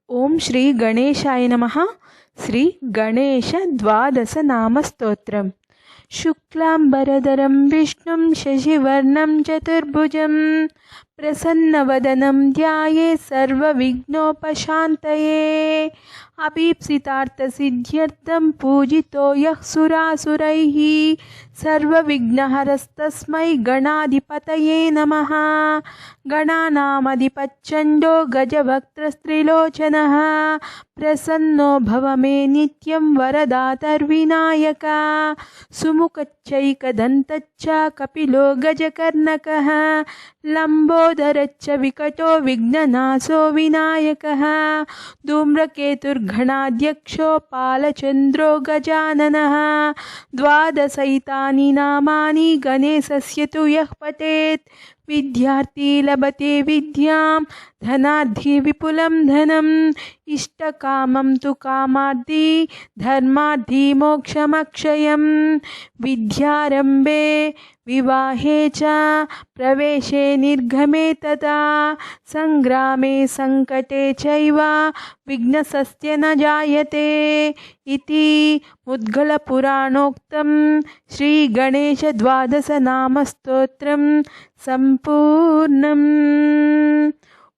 ओम श्री गणेशाय नमः। श्री गणेश द्वादश नाम स्तोत्रम्। शुक्लांबरधरं विष्णुं शशिवर्णं चतुर्भुजं प्रसन्नवदनं ध्यायेत् सर्वविघ्नोपशान्तये। अभीप्सितार्थसिद्ध्यर्थं पूजितो यः सुरासुरैः सर्वविघ्नहरस्तस्मै गणाधिपतये नमः। गणानामधिपच्चण्डो गजवक्त्रस्त्रिलोचनः प्रसन्नो भव मे नित्यं वरदातर्विनायका। सुमुखच्चैकदन्तच्च कपिलो गजकर्णकः लम्बोदरच्च विकटो विघ्ननाशो विनायकः। धूम्रकेतुर्गणाध्यक्षो बालचन्द्रो गजाननः। द्वादशैतानि नामानि गणेशस्य तु यः पठेत् विद्यार्थी लभते विद्यां धनार्थी विपुलं धनम्। इष्टकामं तु कामार्थी धर्मार्थी मोक्षमक्षयम्। विद्यारम्भे विवाहे च प्रवेशे निर्गमे तथा संग्रामे संकटे चैव विघ्नस्य न जायते इति मुद्गलपुराणोक्तं श्री गणेश द्वादश नाम स्तोत्रं संपूर्णम्।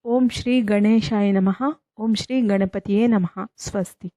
ओम श्री गणेशाय नमः। ओम श्री गणपतिये नमः। स्वस्ति।